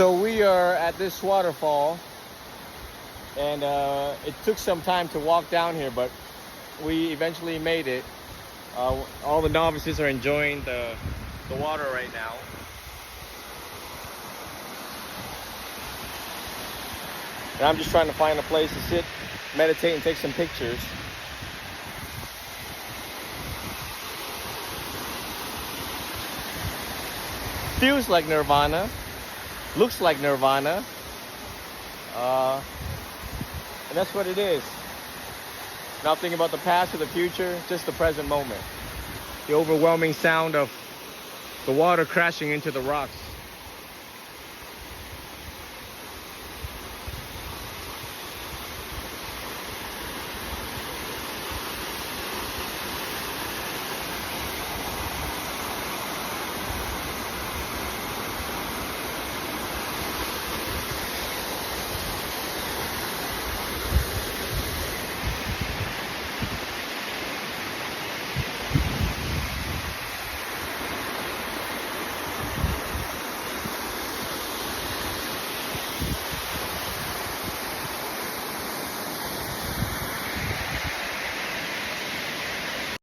So we are at this waterfall, and it took some time to walk down here, but we eventually made it. All the novices are enjoying the water right now. And I'm just trying to find a place to sit, meditate, and take some pictures. Feels like Nirvana. Looks like Nirvana. And that's what it is. Not thinking about the past or the future, just the present moment. The overwhelming sound of the water crashing into the rocks.